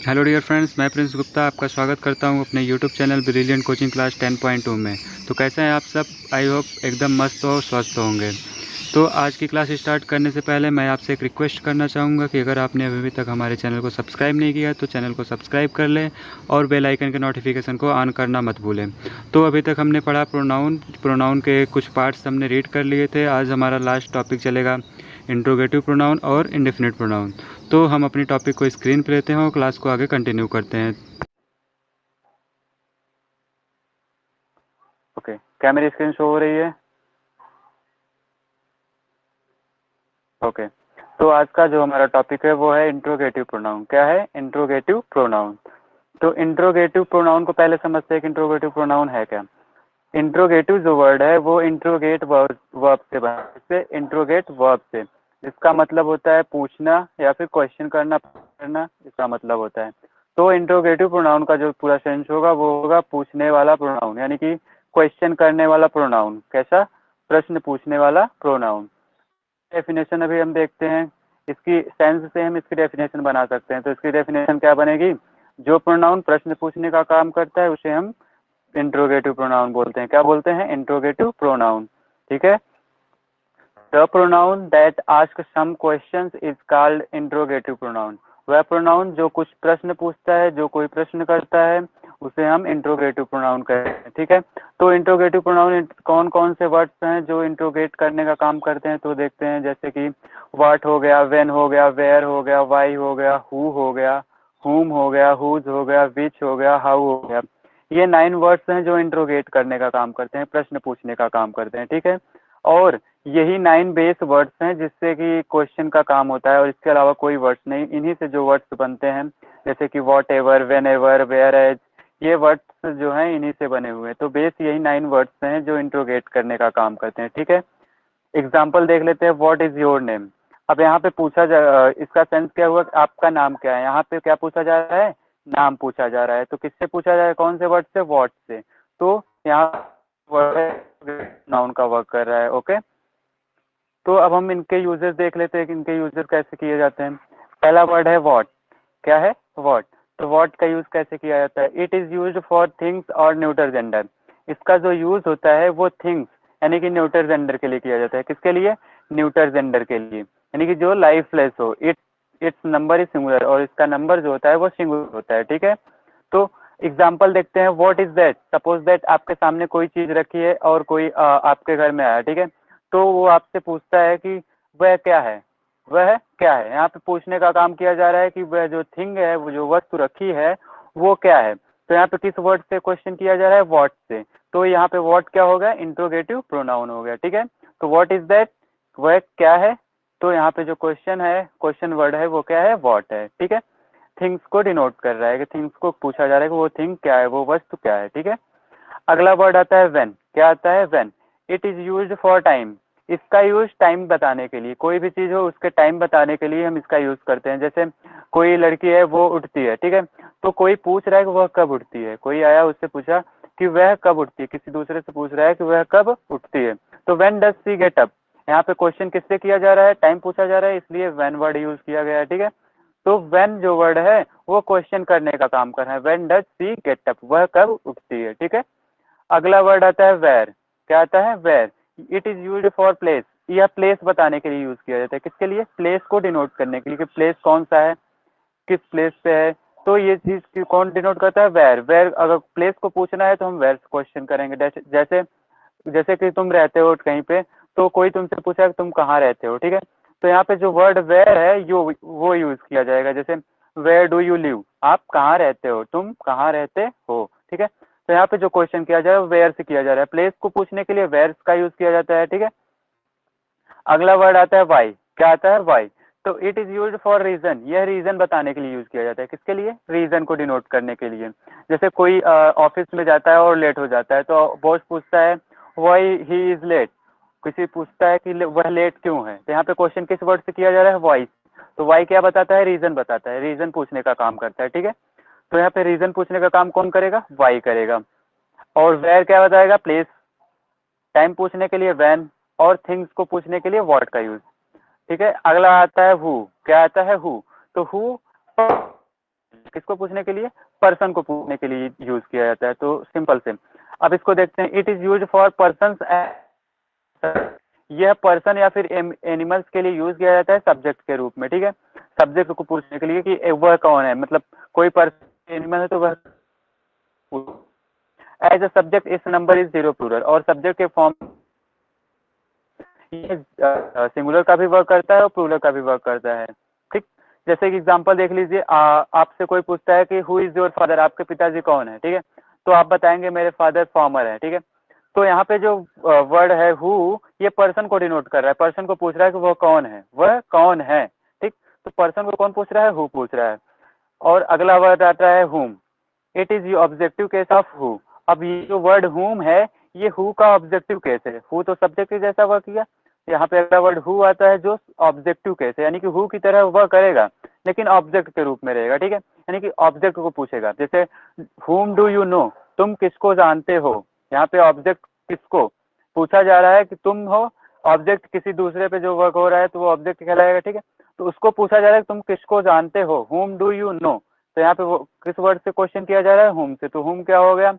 Hello dear friends, मैं Prince Gupta आपका स्वागत करता हूं अपने YouTube channel brilliant coaching class 10.2 में। तो कैसे हैं आप सब? आई होप एकदम मस्त और स्वस्थ होंगे। तो आज की क्लास स्टार्ट करने से पहले मैं आपसे एक रिक्वेस्ट करना चाहूँगा कि अगर आपने अभी तक हमारे चैनल को सब्सक्राइब नहीं किया तो चैनल को सब्सक्राइब कर लें और बेल आइकन के नोटिफिकेशन को ऑन करना मत भूलें। तो अभी तक हमने पढ़ा प्रोनाउन के कुछ पार्ट्स हमने रीड कर लिए थे। आज हमारा लास्ट टॉपिक चलेगा इंट्रोगेटिव प्रोनाउन और इंडेफिनिट प्रोनाउन। तो हम अपनी टॉपिक को स्क्रीन पर लेते हैं और क्लास को आगे कंटिन्यू करते हैं। ओके, क्या मेरी स्क्रीन शो हो रही है? ओके, तो आज का जो हमारा टॉपिक है वो है इंट्रोगेटिव प्रोनाउन। क्या है? Interrogative pronoun. तो इंट्रोगेटिव प्रोनाउन को पहले समझते हैं कि इंट्रोगेटिव प्रोनाउन है क्या। इंट्रोगेटिव जो वर्ड है वो इंट्रोगेट वर्ब से बना है। इससे इंट्रोगेट वर्ब से, इसका मतलब होता है पूछना या फिर क्वेश्चन करना, इसका मतलब होता है। तो इंट्रोगेटिव प्रोनाउन का जो पूरा सेंस होगा वो होगा पूछने वाला प्रोनाउन, यानी कि क्वेश्चन करने वाला प्रोनाउन। कैसा? प्रश्न पूछने वाला प्रोनाउन। डेफिनेशन अभी हम देखते हैं, इसकी सेंस से हम इसकी डेफिनेशन बना सकते हैं। तो इसकी डेफिनेशन क्या बनेगी? जो प्रोनाउन प्रश्न पूछने का काम करता है उसे हम इंट्रोगेटिव प्रोनाउन बोलते हैं। क्या बोलते हैं? Interrogative pronoun. ठीक है। The pronoun that ask some questions is called interrogative pronoun. वह प्रोनाउन जो कुछ प्रश्न पूछता है, जो कोई प्रश्न करता है, उसे हम इंट्रोगेटिव प्रोनाउन कहते हैं। ठीक है। तो इंट्रोगेटिव प्रोनाउन कौन कौन से वर्ड्स हैं जो इंट्रोगेट करने का काम करते हैं? तो देखते हैं, जैसे कि व्हाट हो गया, व्हेन हो गया, वेयर हो गया, व्हाई हो गया, हु हो गया, हुम हो गया, हुज हो गया, विच हो गया, हाउ हो गया। ये 9 वर्ड्स हैं जो इंट्रोगेट करने का काम करते हैं, प्रश्न पूछने का काम करते हैं। ठीक है। और यही 9 बेस वर्ड्स हैं जिससे कि क्वेश्चन का काम होता है, और इसके अलावा कोई वर्ड्स नहीं। इन्हीं से जो वर्ड्स बनते हैं, जैसे कि whatever, whenever, whereas, ये वर्ड्स जो हैं इन्हीं से बने हुए हैं। तो बेस यही 9 वर्ड्स हैं जो इंट्रोगेट करने का काम करते हैं। ठीक है। एग्जाम्पल देख लेते हैं। What is your name. अब यहाँ पे इसका सेंस क्या हुआ? आपका नाम क्या है? यहाँ पे क्या पूछा जा रहा है? नाम पूछा जा रहा है। तो किससे पूछा जा रहा है? कौन से वर्ड से? व्हाट से। तो यहाँ वर्ड नाउन का वर्क कर रहा है। ओके। तो अब हम इनके यूजेस देख लेते हैं कि इनके यूजेस कैसे किए जाते हैं। पहला वर्ड है व्हाट। क्या है? व्हाट। तो व्हाट का यूज कैसे किया जाता है? It is used for things और न्यूटर जेंडर। इसका जो यूज होता है वो थिंग्स यानी कि न्यूटर जेंडर के लिए किया जाता है। किसके लिए? न्यूटर जेंडर के लिए, यानी कि जो लाइफलेस हो। इट्स नंबर इज सिंगुलर, और इसका नंबर जो होता है वो सिंगुलर होता है। ठीक है। तो एग्जाम्पल देखते हैं। What is that. Suppose that आपके सामने कोई चीज रखी है और कोई आपके घर में आया। ठीक है। तो वो आपसे पूछता है कि वह क्या है, वह क्या है। यहाँ पे पूछने का काम किया जा रहा है कि वह जो थिंग है, वो जो वस्तु रखी है, वो क्या है। तो यहाँ पे किस वर्ड से क्वेश्चन किया जा रहा है? व्हाट से। तो यहाँ पे व्हाट क्या हो गया? इंट्रोगेटिव प्रोनाउन हो गया। ठीक है। तो व्हाट इज दैट, वह क्या है। तो यहाँ पे जो क्वेश्चन है, क्वेश्चन वर्ड है, वो क्या है? व्हाट है। ठीक है। थिंग्स को डिनोट कर रहा है कि थिंग्स को पूछा जा रहा है कि वो थिंग क्या है, वो वस्तु क्या है। ठीक है। अगला वर्ड आता है व्हेन। क्या आता है? When. It is used for time. इसका यूज टाइम बताने के लिए, कोई भी चीज हो उसके टाइम बताने के लिए हम इसका यूज करते हैं। जैसे कोई लड़की है, वो उठती है। ठीक है। तो कोई पूछ रहा है कि वह कब उठती है। कोई आया, उससे पूछा कि वह कब उठती है। किसी दूसरे से पूछ रहा है कि वह कब उठती है। तो when does she get up. यहाँ पे क्वेश्चन किससे किया जा रहा है? टाइम पूछा जा रहा है, इसलिए व्हेन वर्ड यूज किया गया है। ठीक है। तो व्हेन जो वर्ड है वो क्वेश्चन करने का काम कर रहा है। When does she get up, वह कब उठती है। ठीक है। अगला वर्ड आता है वेयर। क्या आता है? Where. It is used for place. यह प्लेस बताने के लिए यूज किया जाता है। किसके लिए? प्लेस को डिनोट करने के लिए कि प्लेस कौन सा है, किस प्लेस पे है। तो ये चीज कौन डिनोट करता है? वेयर। वेयर, अगर प्लेस को पूछना है तो हम वेयर क्वेश्चन करेंगे। जैसे जैसे कि तुम रहते हो कहीं पे, तो कोई तुमसे पूछा कि तुम कहाँ रहते हो। ठीक है। तो यहाँ पे जो वर्ड वेयर है वो यूज किया जाएगा। जैसे वेयर डू यू लिव, आप कहाँ रहते हो, तुम कहाँ रहते हो। ठीक है। तो यहाँ पे जो क्वेश्चन किया जा रहा है वेयर से किया जा रहा है। प्लेस को पूछने के लिए वेयर का यूज किया जाता है। ठीक है। अगला वर्ड आता है वाई। क्या आता है? वाई। तो it is used for reason. यह रीजन बताने के लिए यूज किया जाता है। किसके लिए? रीजन को डिनोट करने के लिए। जैसे कोई ऑफिस में जाता है और लेट हो जाता है, तो बॉस पूछता है वाई ही इज लेट। किसी पूछता है कि वह लेट क्यों है। तो यहाँ पे क्वेश्चन किस वर्ड से किया जा रहा है? वाई। तो वाई क्या बताता है? रीजन बताता है, रीजन पूछने का काम करता है। ठीक है। तो यहाँ पे रीजन पूछने का काम कौन करेगा? वाई करेगा। और वेयर क्या बताएगा? प्लेस। टाइम पूछने के लिए व्हेन, और थिंग्स को पूछने के लिए व्हाट का यूज। ठीक है। अगला आता है हु। क्या आता है? हु। तो हु किसको पूछने के लिए, पर्सन को पूछने के लिए यूज किया जाता है। तो सिंपल से अब इसको देखते हैं, it is use for person, यह पर्सन या फिर एनिमल्स के लिए यूज किया जाता है सब्जेक्ट के रूप में, ठीक है, सब्जेक्ट को पूछने के लिए कि वह कौन है, मतलब कोई पर्सन एनिमल है तो वह एज अ सब्जेक्ट इस नंबर इज 0 प्लूरल, और सब्जेक्ट के फॉर्म ये सिंगुलर का भी वर्क करता है और प्लूरल का भी वर्क करता है, ठीक। जैसे कि एग्जांपल देख लीजिए, आपसे कोई पूछता है कि हु इज योर फादर, आपके पिताजी कौन है, ठीक है, तो आप बताएंगे मेरे फादर फार्मर है, ठीक है। तो यहाँ पे जो वर्ड है हु, ये पर्सन को डिनोट कर रहा है, पर्सन को पूछ रहा है कि वह कौन है, वह कौन है, ठीक। तो पर्सन को कौन पूछ रहा है, हु पूछ रहा है। और अगला वर्ड आता है हुम, it is you objective case of who. अब ये जो वर्ड हुम है, ये हु का ऑब्जेक्टिव केस है, हु तो सब्जेक्ट के जैसा वर्क किया, यहाँ पे अगला वर्ड हु आता है जो ऑब्जेक्टिव केस है, यानी कि हु की तरह वह करेगा लेकिन ऑब्जेक्ट के रूप में रहेगा, ठीक है, यानी कि ऑब्जेक्ट को पूछेगा। जैसे हुम डू यू नो, तुम किसको जानते हो, यहाँ पे ऑब्जेक्ट किसको पूछा जा रहा है कि तुम हो, ऑब्जेक्ट किसी दूसरे पे जो वर्क हो रहा है तो वो ऑब्जेक्ट कहलाएगा, ठीक है। तो उसको पूछा जा रहा है कि तुम किसको जानते हो, हुम डू यू नो, तो यहाँ पे वो किस वर्ड से क्वेश्चन किया जा रहा है, हुम से, तो हुम क्या हो गया,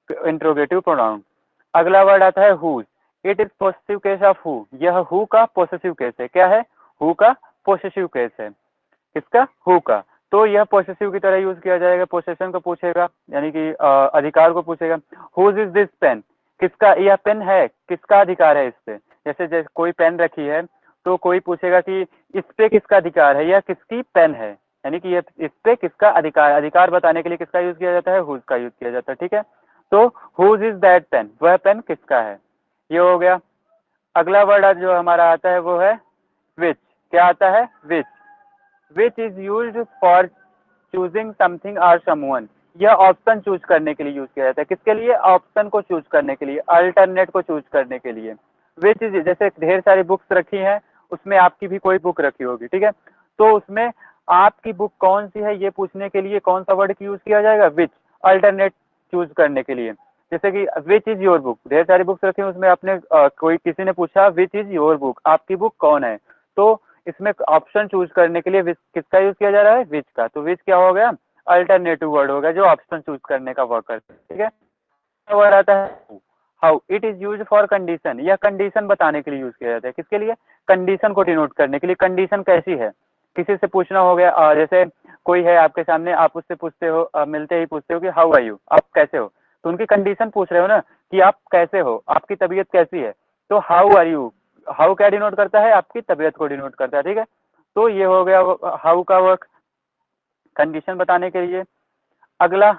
इंट्रोगेटिव प्रोनाउन। अगला वर्ड आता है whose, it is possessive case of who, यह हु का पॉसेसिव केस है, क्या है, हु का पॉसेसिव केस है, किसका, हु का। तो यह पॉसेसिव की तरह यूज किया जाएगा, पोसेशन को पूछेगा यानी कि अधिकार को पूछेगा। हुज इज दिस पेन, किसका यह पेन है, किसका अधिकार है इस पे, जैसे कोई पेन रखी है तो कोई पूछेगा कि इस पे किसका अधिकार है, यह किसकी पेन है, यानी कि ये इस पे किसका अधिकार, अधिकार बताने के लिए किसका यूज किया जाता है, हुज का यूज किया जाता है, ठीक है। तो हुज इज दैट पेन, वह पेन किसका है, ये हो गया। अगला वर्ड जो हमारा आता है वो है विच, क्या आता है, which, which is used for choosing something or someone, यह ऑप्शन चूज करने के लिए यूज किया जाता है, किसके लिए, ऑप्शन को चूज करने के लिए, अल्टरनेट को चूज करने के लिए। विच इज, जैसे ढेर सारी बुक्स रखी हैं, उसमें आपकी भी कोई बुक रखी होगी, ठीक है, तो उसमें आपकी बुक कौन सी है ये पूछने के लिए कौन सा वर्ड यूज किया जाएगा, विच, अल्टरनेट चूज करने के लिए। जैसे कि विच इज योर बुक, ढेर सारी बुक्स रखी हैं, उसमें आपने कोई किसी ने पूछा विच इज योर बुक, आपकी बुक कौन है, तो इसमें ऑप्शन चूज करने के लिए किसका यूज किया जा रहा है, विच का, तो विच क्या हो गया, अल्टरनेटिव वर्ड हो गया जो ऑप्शन चूज करने का वर्क करता है, ठीक है। वर्ड आता है how, it is use for condition, यह कंडीशन बताने के लिए यूज किया जाता है, किसके लिए, कंडीशन को डिनोट करने के लिए, कंडीशन कैसी है, किसी से पूछना हो गया, जैसे कोई है आपके सामने, आप उससे पूछते हो, मिलते ही पूछते हो कि हाउ आर यू, आप कैसे हो, तो उनकी कंडीशन पूछ रहे हो ना कि आप कैसे हो, आपकी तबीयत कैसी है, तो हाउ आर यू, हाउ क्या डिनोट करता है, आपकी तबीयत को डिनोट करता है, ठीक है। तो ये हो गया हाउ का वर्क, कंडीशन बताने के लिए। अगला,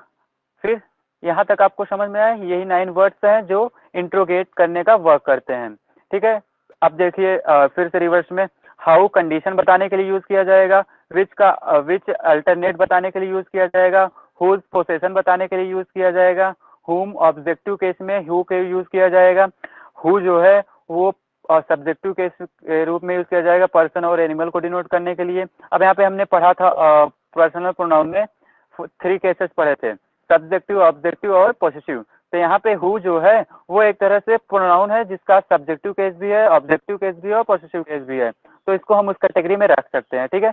फिर यहाँ तक आपको समझ में आया, यही 9 वर्ड्स हैं जो इंट्रोगेट करने का वर्क करते हैं, ठीक है। अब देखिए फिर से रिवर्स में, हाउ कंडीशन बताने के लिए यूज किया जाएगा, विच अल्टरनेट बताने के लिए यूज किया जाएगा, हुज पोसेशन बताने के लिए यूज किया जाएगा, हुम ऑब्जेक्टिव केस में हु के यूज किया जाएगा, हु जो है वो सब्जेक्टिव केस के रूप में यूज किया जाएगा पर्सन और एनिमल को डिनोट करने के लिए। अब यहाँ पे हमने पढ़ा था पर्सनल प्रोनाउन में 3 केसेस पढ़े थे, सब्जेक्टिव, ऑब्जेक्टिव और पॉसेसिव। तो यहाँ पे हु जो है वो एक तरह से प्रोनाउन है जिसका सब्जेक्टिव केस भी है, ऑब्जेक्टिव केस भी है और पॉसेसिव केस भी है, तो इसको हम उस कैटेगरी में रख सकते हैं, ठीक है।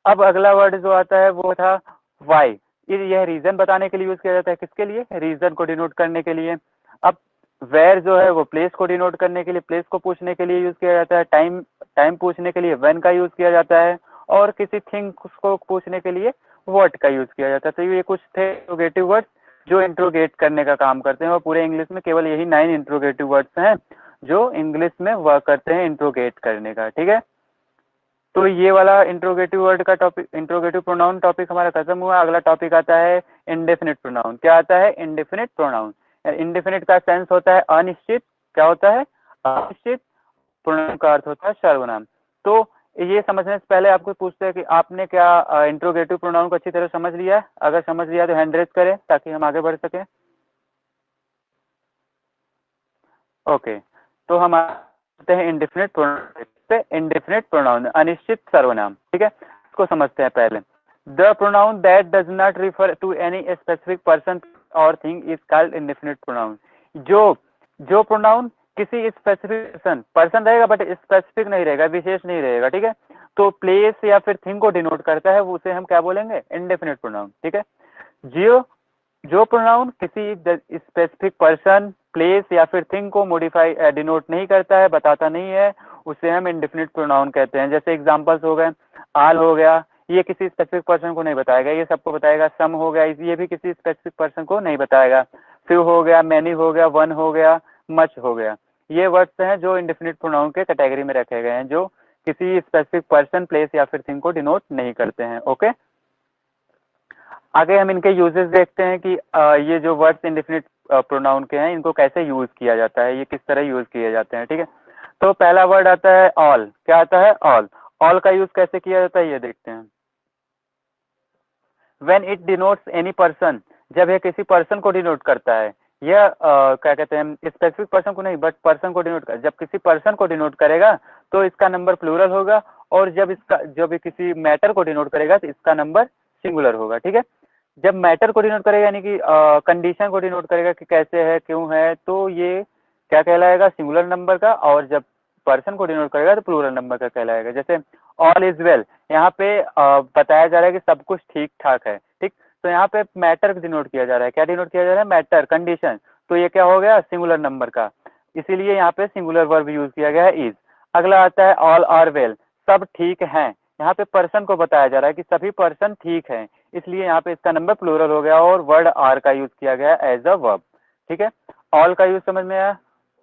अब अगला वर्ड जो आता है वो था वाई, यह रीजन बताने के लिए यूज किया जाता है, किसके लिए, रीजन को डिनोट करने के लिए। अब वेयर जो है वो प्लेस को डिनोट करने के लिए, प्लेस को पूछने के लिए यूज किया जाता है, टाइम टाइम पूछने के लिए व्हेन का यूज किया जाता है, और किसी थिंग को पूछने के लिए व्हाट का यूज किया जाता है। तो ये कुछ थे इंट्रोगेटिव वर्ड्स जो इंट्रोगेट करने का काम करते हैं, और पूरे इंग्लिश में केवल यही 9 इंट्रोगेटिव वर्ड्स हैं जो इंग्लिश में वर्क करते हैं इंट्रोगेट करने का, ठीक है। तो ये वाला इंट्रोगेटिव वर्ड का टॉपिक, इंट्रोगेटिव प्रोनाउन टॉपिक हमारा खत्म हुआ। अगला टॉपिक आता है इंडेफिनिट प्रोनाउन। क्या आता है, इंडेफिनिट प्रोनाउन। इंडेफिनिट का सेंस होता है अनिश्चित, क्या होता है, अनिश्चित। प्रोनाउन का अर्थ होता है सर्वनाम। तो ये समझने से पहले आपको पूछते हैं कि आपने क्या इंट्रोगेटिव प्रोनाउन को अच्छी तरह समझ लिया है, अगर समझ लिया तो हैंड रेज करें ताकि हम आगे बढ़ सकें। ओके, तो हम आते हैं इंडेफिनिट प्रोनाउन पे। इंडेफिनिट प्रोनाउन अनिश्चित सर्वनाम, ठीक है, इसको समझते हैं पहले। The pronoun that does not refer to any specific person or thing is called indefinite pronoun. जो जो प्रोनाउन किसी स्पेसिफिक पर्सन रहेगा बट स्पेसिफिक नहीं रहेगा, विशेष नहीं रहेगा, ठीक है, तो प्लेस या फिर थिंग को डिनोट करता है, वो उसे हम क्या बोलेंगे, इंडेफिनिट प्रोनाउन। ठीक है, जो प्रोनाउन किसी स्पेसिफिक पर्सन, प्लेस या फिर थिंग को मॉडिफाई डिनोट नहीं करता है, बताता नहीं है, उसे हम इंडेफिनिट प्रोनाउन कहते हैं। जैसे एग्जांपल्स हो गए, आल हो गया, ये किसी स्पेसिफिक पर्सन को नहीं बताएगा, ये सबको बताएगा। सम हो गया, ये भी किसी स्पेसिफिक पर्सन को नहीं बताएगा। फ्यू हो गया, मैनी हो गया, वन हो गया, मच हो गया। ये वर्ड्स हैं जो इंडेफिनिट प्रोनाउन के कैटेगरी में रखे गए हैं, जो किसी स्पेसिफिक पर्सन, प्लेस या फिर थिंग को डिनोट नहीं करते हैं। ओके, आगे हम इनके यूजेस देखते हैं कि ये जो वर्ड्स इंडेफिनिट प्रोनाउन के हैं, इनको कैसे यूज किया जाता है, ये किस तरह यूज किए जाते हैं। ठीक है, तो पहला वर्ड आता है ऑल। क्या आता है, ऑल। ऑल का यूज कैसे किया जाता है ये देखते हैं। When it denotes any person, जब यह किसी पर्सन को डिनोट करता है, यह क्या कहते हैं, स्पेसिफिक पर्सन को नहीं बट पर्सन को डिनोट कर, जब किसी पर्सन को डिनोट करेगा तो इसका नंबर प्लूरल होगा, और जब ये किसी मैटर को डिनोट करेगा तो इसका नंबर सिंगुलर होगा। ठीक है, जब मैटर को डिनोट करेगा यानी कि कंडीशन को डिनोट करेगा कि कैसे है, क्यों है, तो ये क्या कहलाएगा, सिंगुलर नंबर का। और जब पर्सन को डिनोट करेगा तो प्लूरल नंबर का कहलाएगा। जैसे ऑल इज वेल, यहाँ पे बताया जा रहा है कि सब कुछ ठीक ठाक है। ठीक, तो यहाँ पे मैटर डिनोट किया जा रहा है। क्या डिनोट किया जा रहा है, मैटर, कंडीशन। तो ये क्या हो गया, सिंगुलर नंबर का, इसीलिए यहाँ पे सिंगुलर वर्ब यूज किया गया है, इज। अगला आता है ऑल आर वेल, सब ठीक हैं। यहाँ पे पर्सन को बताया जा रहा है कि सभी पर्सन ठीक हैं, इसलिए यहाँ पे इसका नंबर प्लूरल हो गया और वर्ड आर का यूज किया गया एज अ वर्ब। ठीक है, ऑल का यूज समझ में आया।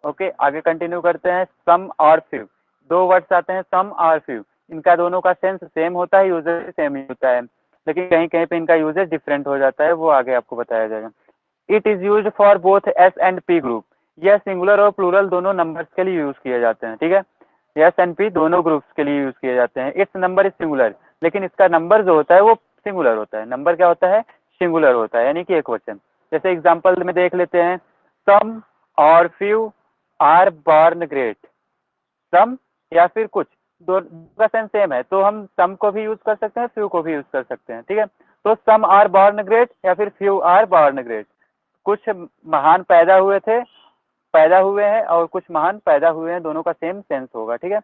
ओके, आगे कंटिन्यू करते हैं। सम और फ्यू, दो वर्ड्स आते हैं, सम और फ्यू। इनका दोनों का सेंस सेम होता है, यूजेज सेम ही होता है, लेकिन कहीं कहीं पे इनका यूजेज डिफरेंट हो जाता है, वो आगे आपको बताया जाएगा। It is use for both S and P group, यह सिंगुलर और प्लूरल दोनों नंबर्स के लिए यूज किए जाते हैं। ठीक है, एस एंड पी दोनों ग्रुप्स के लिए यूज किए जाते हैं। इट्स नंबर इज सिंगुलर, लेकिन इसका नंबर जो होता है वो सिंगुलर होता है। नंबर क्या होता है, सिंगुलर होता है, यानी कि एक वचन। जैसे एग्जाम्पल में देख लेते हैं, सम और फ्यू आर बॉर्न ग्रेट। सम या फिर कुछ, दोनों का सेंस सेम है, तो हम सम को भी यूज कर सकते हैं, फ्यू को भी यूज कर सकते हैं। ठीक है, तो सम आर बॉर्न ग्रेट या फिर फ्यू आर बॉर्न ग्रेट, कुछ महान पैदा हुए हैं और कुछ महान पैदा हुए हैं, दोनों का सेम सेंस होगा। ठीक है,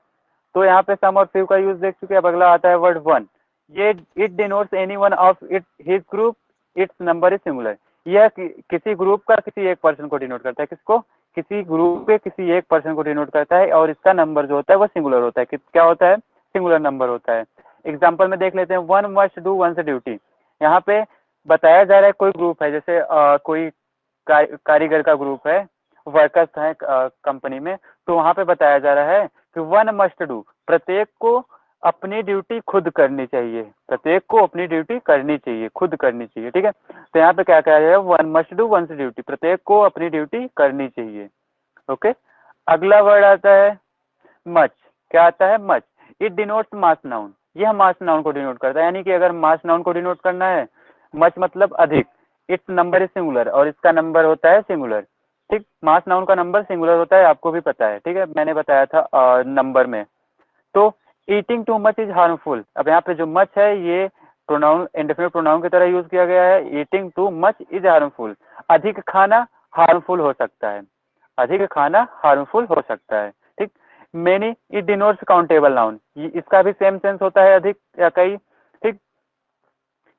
तो यहाँ पे सम और फ्यू का यूज देख चुके हैं। अब अगला आता है वर्ड वन। ये it denotes any one of it his group, it's number is singular. यह किसी ग्रुप का किसी एक पर्सन को डिनोट करता है। किसको, किसी ग्रुप के किसी एक पर्सन को डिनोट करता है, और इसका नंबर जो होता है वो सिंगुलर होता है। क्या होता है, सिंगुलर नंबर होता है। एग्जाम्पल में देख लेते हैं, one must do once duty. यहाँ पे बताया जा रहा है कोई ग्रुप है, जैसे कोई कारीगर का ग्रुप है, वर्कर्स हैं कंपनी में, तो वहां पे बताया जा रहा है कि वन मस्ट डू, प्रत्येक को अपनी ड्यूटी खुद करनी चाहिए, प्रत्येक को अपनी ड्यूटी करनी चाहिए, खुद करनी चाहिए। ठीक है, तो यहाँ पे क्या कहा जाएगा, one must do once duty, प्रत्येक को अपनी ड्यूटी करनी चाहिए। ओके, अगला वर्ड आता है मच। क्या आता है, much. It denotes mass noun, यह मास नाउन को डिनोट करता है, यानी कि अगर मास नाउन को डिनोट करना है, मच मतलब अधिक। इट्स नंबर इज सिंगुलर, और इसका नंबर होता है सिंगुलर। ठीक, मास नाउन का नंबर सिंगुलर होता है, आपको भी पता है। ठीक है, मैंने बताया था नंबर में। तो eating too much is harmful, अब यहाँ पे जो मच है ये प्रोनाउन, इंडेफिनिट प्रोनाउन की तरह यूज किया गया है। Eating too much is harmful, अधिक खाना हार्मफुल हो सकता है, अधिक खाना हार्मफुल हो सकता है। ठीक, many it denotes countable noun, इसका भी सेम सेंस होता है, अधिक या कई। ठीक,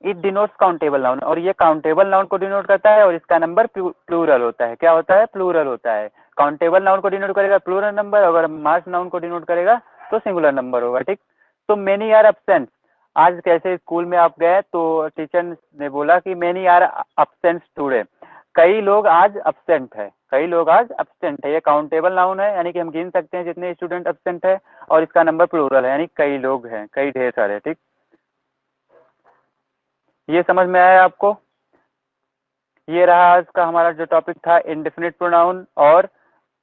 इट डिनोट्स काउंटेबल नाउन, और ये काउंटेबल नाउन को डिनोट करता है, और इसका नंबर प्लूरल होता है। क्या होता है, प्लूरल होता है। काउंटेबल नाउन को डिनोट करेगा प्लूरल नंबर, अगर मास नाउन को डिनोट करेगा तो सिंगुलर नंबर होगा। ठीक, तो मेनी आर अब्सेंट, आज कैसे स्कूल में आप गए तो टीचर ने बोला कि मेनी आर अब्सेंट टुडे, कई लोग आज अब्सेंट है, कई लोग आज अब्सेंट है। ये काउंटेबल नाउन है, यानी कि हम गिन सकते हैं जितने स्टूडेंट अब्सेंट है, और इसका नंबर प्लूरल है, यानी कई लोग हैं, कई ढेर सारे। ठीक, ये समझ में आया आपको। ये रहा आज का हमारा जो टॉपिक था, इंडेफिनिट प्रोनाउन और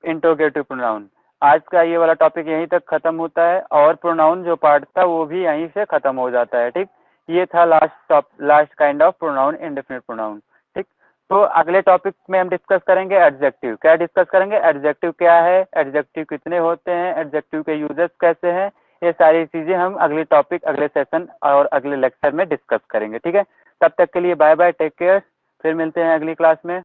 इंट्रोगेटिव प्रोनाउन। आज का ये वाला टॉपिक यहीं तक खत्म होता है, और प्रोनाउन जो पार्ट था वो भी यहीं से खत्म हो जाता है। ठीक, ये था last kind of pronoun, indefinite pronoun. ठीक, तो अगले टॉपिक में हम डिस्कस करेंगे एडजेक्टिव। क्या डिस्कस करेंगे, एडजेक्टिव क्या है, एडजेक्टिव कितने होते हैं, एडजेक्टिव के यूजेस कैसे हैं, ये सारी चीजें हम अगले टॉपिक, अगले सेशन और अगले लेक्चर में डिस्कस करेंगे। ठीक है, तब तक के लिए बाय बाय, टेक केयर, फिर मिलते हैं अगली क्लास में।